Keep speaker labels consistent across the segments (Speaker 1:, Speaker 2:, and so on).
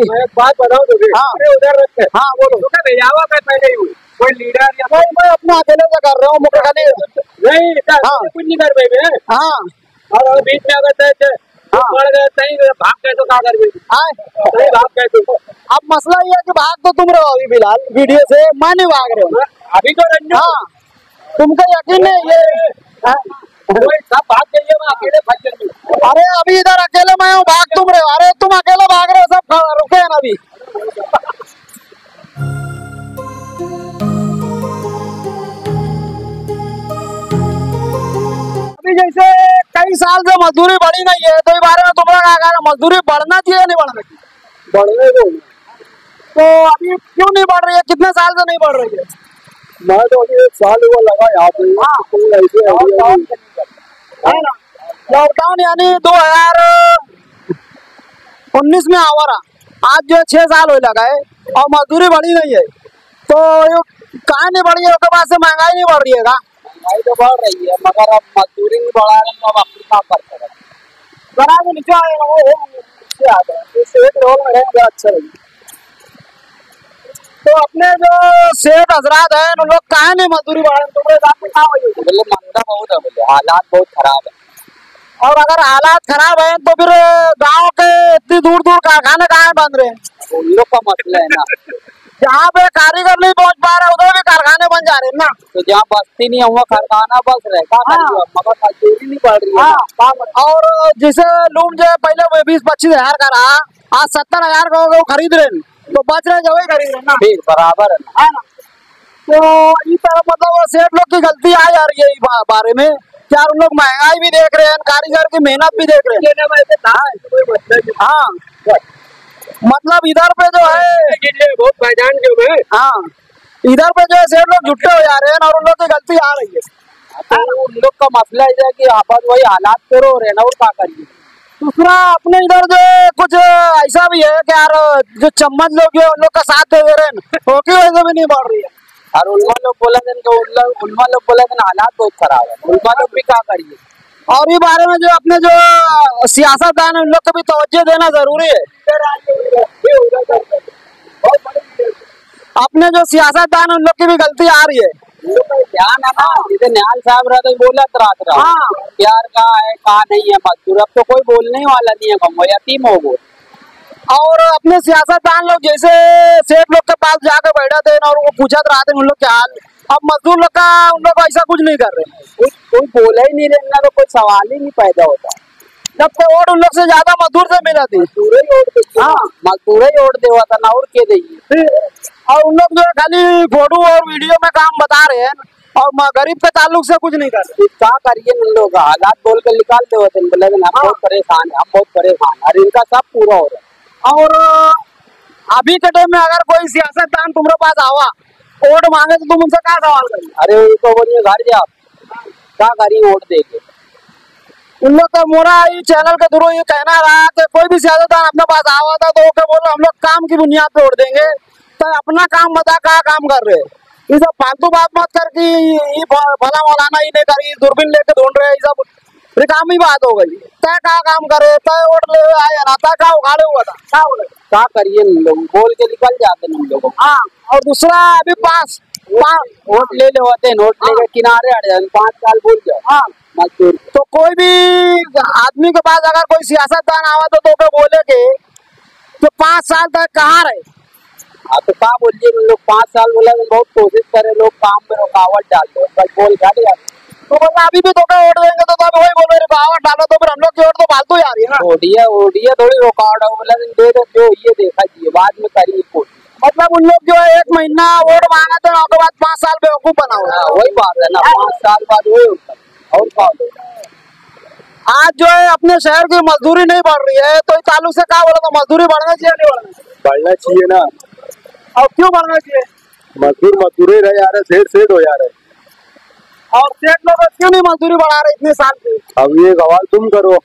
Speaker 1: मैं एक बात बताऊं तुझे।
Speaker 2: हाँ
Speaker 1: उधर रखते।
Speaker 2: हाँ बोलो।
Speaker 1: तो क्या भेजावा मैं पहले ही कोई लीडर या
Speaker 2: भाई मैं अपना अकेले से कर रहा हूँ मुझे खाली
Speaker 1: नहीं
Speaker 2: हाँ
Speaker 1: कुछ नहीं कर पाए मैं।
Speaker 2: हाँ
Speaker 1: और बीच में अगर पड़ गए सही भाग गए तो क्या कर सही भाग गए तो
Speaker 2: अब मसला ये है कि भाग तो तुम रहो अभी फिलहाल वीडियो से, मैं नहीं भाग रहे हो
Speaker 1: अभी तो रंजू।
Speaker 2: हाँ तुमको यकीन है ये
Speaker 1: सब भाग गई है, मैं अकेले फंस गई।
Speaker 2: अरे अभी इधर अकेले मैं हूँ, भाग तुम रहे हो। अरे तुम अकेले भाग रहे हो, सब रुके हैं अभी। अभी जैसे कई साल से मजदूरी बढ़ी नहीं है, तो इस बारे में तुम्हारा क्या कहना, मजदूरी बढ़ना चाहिए या नहीं बढ़ना चाहिए?
Speaker 1: बढ़ने दो।
Speaker 2: तो अभी क्यों नहीं बढ़ रही है, कितने साल से नहीं बढ़ रही है?
Speaker 1: मैं तो अभी 1 साल हुआ लगा यहाँ पे।
Speaker 2: है ना, लॉकडाउन यानी 2019 में आवा रहा, आज जो 6 साल हो लगा है और मजदूरी बढ़ी नहीं है, तो कहाँ नहीं बढ़ी है? उसके बाद से महंगाई नहीं बढ़ रही है का?
Speaker 1: महंगाई तो बढ़ रही है मगर अब मजदूरी नहीं बढ़ा रहे तो अब अपनी काम करते रहे।
Speaker 2: बड़ा जो नीचे आएगा वो नीचे आ जाए, सेठ रोल में रहेंगे अच्छा रहेगा। तो अपने जो सेठ हजरात है उन लोग कहाँ नहीं मजदूरी बढ़ा रहे, तुम्हारे साथ में कहाँ हुई?
Speaker 1: बोले मंदा बहुत है, बोले हालात बहुत खराब है।
Speaker 2: और अगर हालात खराब है तो फिर गांव के इतनी दूर दूर कारखाने कहाँ बन रहे हैं?
Speaker 1: उन लोग का मसला है ना।
Speaker 2: जहाँ पे कारीगर नहीं पहुँच पा रहे उधर भी कारखाने बन जा रहे हैं ना।
Speaker 1: तो जहाँ बस्ती नहीं है वहाँ कारखाना बस रहे मगर मजदूरी नहीं बढ़ रही है।
Speaker 2: और जैसे लूम जो पहले 20-25 हजार का रहा, आज 70,000 का वो खरीद रहे हैं, तो बच रहे जो वही खरीद रहे ना,
Speaker 1: फिर बराबर है
Speaker 2: ना। तो इस तरह मतलब सेठ लोग की गलती आ जा रही है इस बारे में, क्या उन लोग महंगाई भी देख रहे हैं, कारीगर की मेहनत भी देख रहे हैं। हाँ मतलब इधर पे जो है
Speaker 1: बहुत भाईजान जो है,
Speaker 2: हाँ इधर पे जो है सेठ लोग जुट्टे हो जा रहे हैं और उन लोग की गलती आ रही है।
Speaker 1: तो उन लोग का मसला है कि आपस वही हालात तो रो रहे ना, और क्या करिए।
Speaker 2: दूसरा अपने इधर जो कुछ ऐसा भी है कि यार जो चम्मच लोग जो उन लोग का साथ दे रहे हैं वो की वजह से भी नहीं बढ़ रही है।
Speaker 1: और उल्मा लोग बोला हालात बहुत खराब है, उल्मा लोग भी क्या करिए।
Speaker 2: और इस बारे में जो अपने जो सियासतदान है उन लोग को भी तवज्जो देना जरूरी है। अपने जो सियासतदान है उन लोग की भी गलती आ रही है,
Speaker 1: ध्यान है ना। जैसे न्याल साहब रहा तो बोला रात प्यार का है कहा नहीं है मजदूर, अब तो कोई बोलने वाला नहीं है, कम यतीम हो गए।
Speaker 2: और अपने सियासतदान लोग जैसे सेठ लोग के पास जाकर बैठा थे और वो पूछा रहे उन लोग के हाल, अब मजदूर लोग का उन लोग ऐसा कुछ नहीं कर रहे,
Speaker 1: कोई बोला ही नहीं रहना, तो कोई सवाल ही नहीं पैदा होता।
Speaker 2: जब तो वोट उन लोग से ज्यादा मजदूर से मिला थी,
Speaker 1: मजदूर ही वोट देवा था ना, और के देंगे।
Speaker 2: और उन लोग जो है खाली फोटो और वीडियो में काम बता रहे हैं और गरीब के ताल्लुक से कुछ नहीं कर रहे।
Speaker 1: क्या करिए उन लोग हालात बोल कर निकाल दे, बोले हम बहुत परेशान है, हम बहुत परेशान है, और इनका सब पूरा हो रहा है।
Speaker 2: और अभी के टाइम में अगर कोई सियासतदान तुम्हारे पास आवा वोट मांगे तो तुम उनसे क्या सवाल करिए?
Speaker 1: अरे उनको बोलिए घर जा, क्या करिए वोट देके।
Speaker 2: उन लोग का मोरा चैनल के थ्रू ये कहना रहा कि कोई भी सियासतदान अपने पास आवा था तो ओके बोलो हम लोग काम की बुनियाद पे वोट देंगे, तो अपना काम बता क्या काम कर रहे हैं। ये सब फालतू बात मत कर कि भला मौलाना ही नहीं करी, दूरबीन लेके ढूंढ रहे, ये सब रिकामी बात हो गई। तय क्या काम करे, तय वोट ले आए ना, तय क्या उखाड़े हुआ था, क्या बोले
Speaker 1: क्या करिए लोग बोल के निकल जाते हैं उन लोगों।
Speaker 2: हाँ और दूसरा अभी पास
Speaker 1: वोट ले होते हैं, नोट लेके किनारे हट जाते, 5 साल बोल जाओ।
Speaker 2: हाँ
Speaker 1: मजदूर
Speaker 2: तो कोई भी आदमी के पास अगर कोई सियासतदान आवा तो बोले के तो 5 साल तक कहाँ रहे।
Speaker 1: हाँ तो क्या बोलिए लोग 5 साल बोला, बहुत कोशिश करे लोग काम में रुकावट डालते हैं, बस बोल गाड़ी तो बोला
Speaker 2: अभी भी तो वोट देंगे तो वही बोले रुकावट डालो, तो फिर हम लोग की वोट तो फालतू आ रही है ना।
Speaker 1: ओडिया थोड़ी रुकावट है, बोला दे दो जो ये देखा चाहिए बाद में करिए कोई।
Speaker 2: मतलब उन लोग जो है 1 महीना वोट मांगा थे उसके बाद 5 साल बेवकूफ बना हुआ।
Speaker 1: वही बात है ना, 5 साल बाद वही होता है। और
Speaker 2: आज जो है अपने शहर की मजदूरी नहीं बढ़ रही है, तो इस ताल्लुक से क्या बोला, तो मजदूरी बढ़ना चाहिए नहीं
Speaker 1: बढ़ना चाहिए ना।
Speaker 2: और क्यों बढ़ना चाहिए?
Speaker 1: मजदूरी रहे जा रहे, सेठ हो जा रहे,
Speaker 2: और सेठ लोग क्यों नहीं मजदूरी बढ़ा रहे इतने साल से?
Speaker 1: अब ये सवाल तुम करो।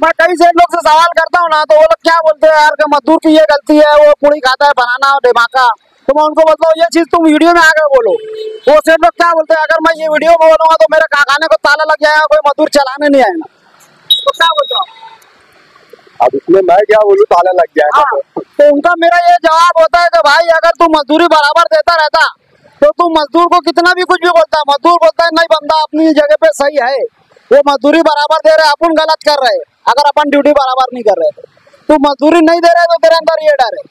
Speaker 2: मैं कई सेठ लोग से सवाल करता हूँ ना, तो वो लोग क्या बोलते हैं यार कि मजदूर की ये गलती है, वो पूरी खाता है बनाना और ढमाका। तो मैं उनको बोलता हूँ ये चीज तुम वीडियो में आकर बोलो। वो सेठ लोग क्या बोलते हैं, अगर मैं ये वीडियो में बोलूंगा तो मेरे कारखाने को ताला लग जाएगा, कोई मजदूर चलाने नहीं आएगा। तो क्या बोलता हूँ
Speaker 3: अब इसमें मैं क्या बोलूं, ताला लग गया।
Speaker 2: हाँ, तो उनका मेरा ये जवाब होता है कि भाई अगर तू मजदूरी बराबर देता रहता तो तू मजदूर को कितना भी कुछ भी बोलता है, मजदूर बोलता है नहीं बंदा अपनी जगह पे सही है, वो मजदूरी बराबर दे रहे, अपन गलत कर रहे। अगर अपन ड्यूटी बराबर नहीं कर रहे, तू मजदूरी नहीं दे रहे तो तेरे अंदर ये डर है।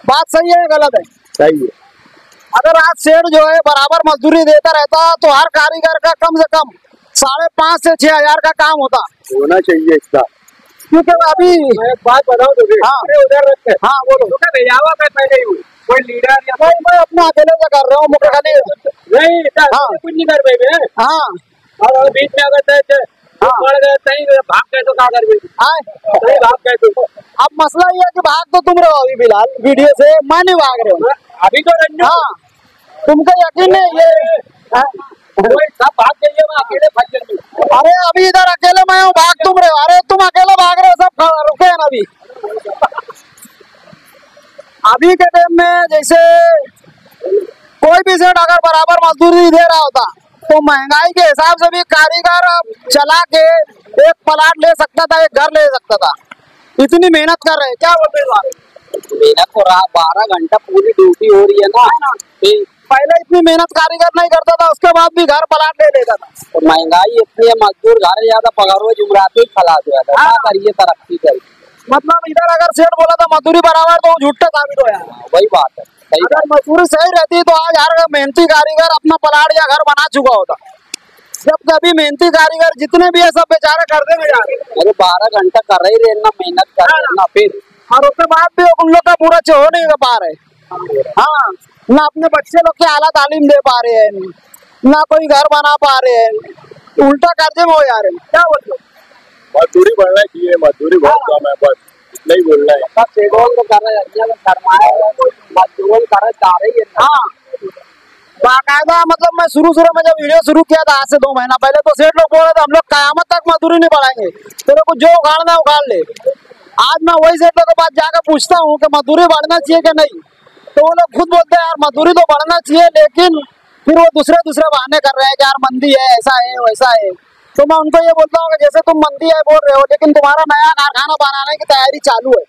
Speaker 2: बात सही है गलत है?
Speaker 3: सही है।
Speaker 2: अगर आज सेठ जो है बराबर मजदूरी देता रहता तो हर कारीगर का कम से कम 5,500 से 6,000 का काम होता,
Speaker 3: होना चाहिए इसका।
Speaker 2: क्योंकि अभी
Speaker 3: एक बात बताओ तो
Speaker 2: हाँ
Speaker 3: उधर रखते।
Speaker 2: हाँ बोलो।
Speaker 3: तो क्या भेजावा मैं पहले ही कोई लीडर या
Speaker 2: भाई मैं अपने अकेले से कर रहा हूँ, मुझे खाली
Speaker 3: नहीं
Speaker 2: हाँ
Speaker 3: कुछ नहीं कर रहे मैं।
Speaker 2: हाँ
Speaker 3: और बीच में अगर पड़ गए सही भाग गए तो क्या कर सही भाग गए तो।
Speaker 2: अब मसला ये है कि भाग तो तुम रहे हो अभी फिलहाल वीडियो से, मैं नहीं भाग रहे हो।
Speaker 3: अभी तो रंजू
Speaker 2: हाँ तुमको यकीन है ये
Speaker 3: सब भाग गई है, मैं अकेले फंस गई।
Speaker 2: अरे अभी इधर अकेले मैं हूँ, भाग तुम रहे हो। अरे तुम अकेले भाग रहे हो, सब रुके हैं ना अभी। अभी के टाइम में जैसे कोई भी सेठ अगर बराबर मजदूरी दे रहा होता तो महंगाई के हिसाब से भी कारीगर चला के एक प्लाट ले सकता था, एक घर ले सकता था। इतनी मेहनत कर रहे हैं, क्या बोलते हैं?
Speaker 1: मेहनत तो रहा 12 घंटा पूरी ड्यूटी हो रही है ना।
Speaker 2: पहले इतनी मेहनत कारीगर नहीं करता था, उसके बाद भी घर प्लाट ले लेता था।
Speaker 1: तो महंगाई इतनी है, मजदूर घर ज्यादा पगार हुआ जुमराते ही खला दिया था। क्या करिए, तरक्की करिए।
Speaker 2: मतलब इधर अगर सेठ बोला था मजदूरी बराबर तो झूठा साबित हो यार।
Speaker 1: वही बात है।
Speaker 2: अगर मजदूरी सही रहती तो आज हर मेहनती कारीगर अपना प्लाट या घर बना चुका होता। जब कभी मेहनती कारीगर जितने भी है सब बेचारे कर देंगे यार।
Speaker 1: अरे 12 घंटा कर रही रहना, मेहनत कर रहे फिर,
Speaker 2: और उसके बाद भी उन लोग का पूरा हो नहीं पा रहे। हाँ, ना अपने बच्चे लोग के आला तालीम दे पा रहे हैं, ना कोई घर बना पा रहे हैं, उल्टा कर्जे में हो जा रहे हैं। क्या बोलते हो?
Speaker 3: मजदूरी बढ़ना चाहिए, मजदूरी बहुत कम है, बस इतना ही बोलना है।
Speaker 1: सब सेठों को कर रहे हैं, मजदूरों कर रहे जा रही है।
Speaker 2: हाँ बाकायदा, मतलब मैं शुरू में जब वीडियो शुरू किया था आज से 2 महीना पहले, तो सेठ लोग बोल रहे थे हम लोग कयामत तक मजदूरी नहीं बढ़ाएंगे, तेरे को जो उखाड़ना है उखाड़ ले। आज मैं वही सेठ लोगों के पास जाकर पूछता हूँ कि मजदूरी बढ़ना चाहिए कि नहीं, तो वो लोग खुद बोलते हैं यार मजदूरी तो बढ़ना चाहिए, लेकिन फिर वो दूसरे बहाने कर रहे हैं कि यार मंदी है, ऐसा है वैसा है। तो मैं उनको ये बोलता हूँ कि जैसे तुम मंदी है बोल रहे हो, लेकिन तुम्हारा नया कारखाना बनाने की तैयारी चालू है,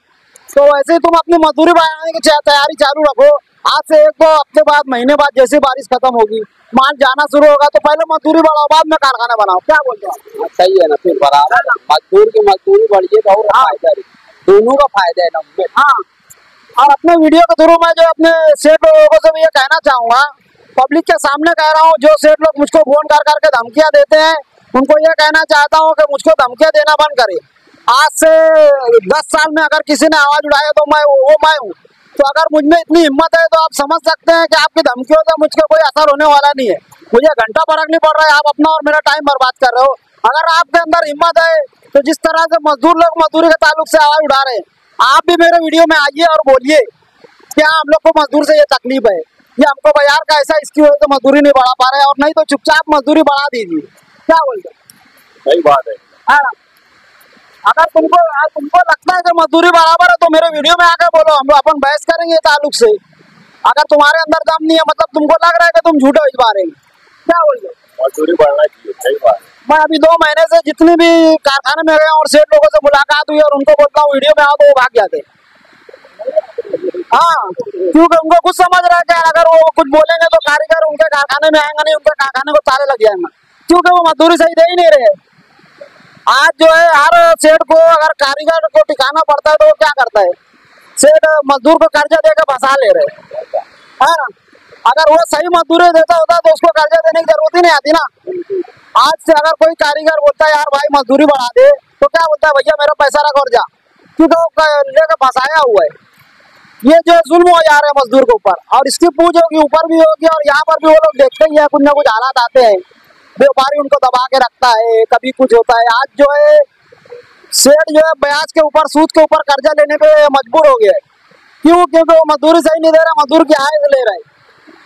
Speaker 2: तो वैसे ही तुम अपनी मजदूरी बढ़ाने की तैयारी चालू रखो। आज से 1-2 हफ्ते बाद, महीने बाद जैसे बारिश खत्म होगी, माल जाना शुरू होगा, तो पहले मजदूरी बढ़ाओ, बाद में कारखाना बनाओ। क्या बोलते हो?
Speaker 1: सही है ना, फिर बराबर मजदूर की मजदूरी बढ़िए तो और फायदा है, दोनों का फायदा है ना।
Speaker 2: हाँ, और अपने वीडियो के थ्रू मैं जो अपने सेठ लोगों से भी ये कहना चाहूंगा, पब्लिक के सामने कह रहा हूँ, जो सेठ लोग मुझको फोन कर करके धमकियां देते हैं, उनको ये कहना चाहता हूँ कि मुझको धमकियां देना बंद करे। आज से 10 साल में अगर किसी ने आवाज उठाया तो मैं हूँ। तो अगर मुझ में इतनी हिम्मत है तो आप समझ सकते हैं कि आपकी धमकियों से मुझको कोई असर होने वाला नहीं है। मुझे घंटा फर्क नहीं पड़ रहा है, आप अपना और मेरा टाइम बर्बाद कर रहे हो। अगर आपके अंदर हिम्मत है तो जिस तरह से मजदूर लोग मजदूरी के ताल्लुक से आवाज उठा रहे हैं, आप भी मेरे वीडियो में आइए और बोलिए क्या हम लोग को मजदूर से ये तकलीफ है, या हमको बाजार का ऐसा इसकी वजह से मजदूरी नहीं बढ़ा पा रहे हैं, और नहीं तो चुपचाप मजदूरी बढ़ा दीजिए। क्या बोलते?
Speaker 3: सही बात है।
Speaker 2: हाँ, अगर तुमको लगता है कि मजदूरी बराबर है तो मेरे वीडियो में आकर बोलो, हम अपन बहस करेंगे ताल्लुक से। अगर तुम्हारे अंदर दम नहीं है, मतलब तुमको लग रहा है कि तुम झूठे भिजवा रहे हैं, क्या बोलते?
Speaker 3: मजदूरी बढ़ना चाहिए, सही बात।
Speaker 2: मैं अभी 2 महीने से जितने भी कारखाने में गया और सेठ लोगों से मुलाकात हुई और उनको बोलता हूँ वीडियो में आओ, तो वो भाग जाते। हाँ, क्योंकि उनको कुछ समझ रहा है कि अगर वो कुछ बोलेंगे तो कारीगर उनके कारखाने में आएंगे नहीं, उनके कारखाने को ताले लग जाएंगे, क्योंकि वो मजदूरी सही दे ही नहीं रहे। आज जो है हर सेठ को अगर कारीगर को टिकाना पड़ता है तो वो क्या करता है, सेठ मजदूर को कर्जा देकर फंसा ले रहे। हाँ, अगर वो सही मजदूरी देता होता तो उसको कर्जा देने की जरूरत ही नहीं आती ना। आज से अगर कोई कारीगर बोलता है यार भाई मजदूरी बढ़ा दे, तो क्या बोलता है, भैया मेरा पैसा रख और जा, क्योंकि वो लेकर फंसाया हुआ है। ये जो जुल्म हो जा रहा है मजदूर के ऊपर, और इसकी पूछ होगी ऊपर भी होगी, और यहाँ पर भी वो लोग देखते ही है, कुछ ना कुछ हालात आते हैं, व्यापारी उनको दबा के रखता है, कभी कुछ होता है। आज जो है सेठ जो है ब्याज के ऊपर, सूद के ऊपर कर्जा लेने पे मजबूर हो गया है। क्यों? क्योंकि वो मजदूरी सही नहीं दे रहा, मजदूर की आय ले रहा है।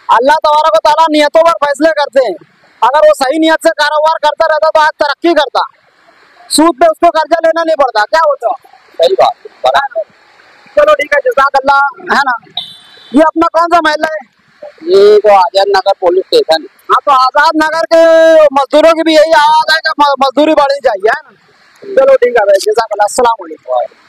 Speaker 2: अल्लाह तबारक व तआला नियतों पर फैसले करते हैं। अगर वो सही नियत से कारोबार करता रहता तो आज तरक्की करता, सूद पे उसको कर्जा लेना नहीं पड़ता। क्या होता?
Speaker 1: सही बात।
Speaker 2: चलो ठीक है, जज़ाकल्लाह, है ना। ये अपना कौन सा महल है?
Speaker 1: ये तो आजाद नगर पुलिस स्टेशन।
Speaker 2: हाँ, तो आजाद नगर के मजदूरों की भी यही आवाज है कि मजदूरी बढ़नी चाहिए, है ना। चलो ठीक है भाई, जज़ाकल्लाह, अस्सलाम वालेकुम।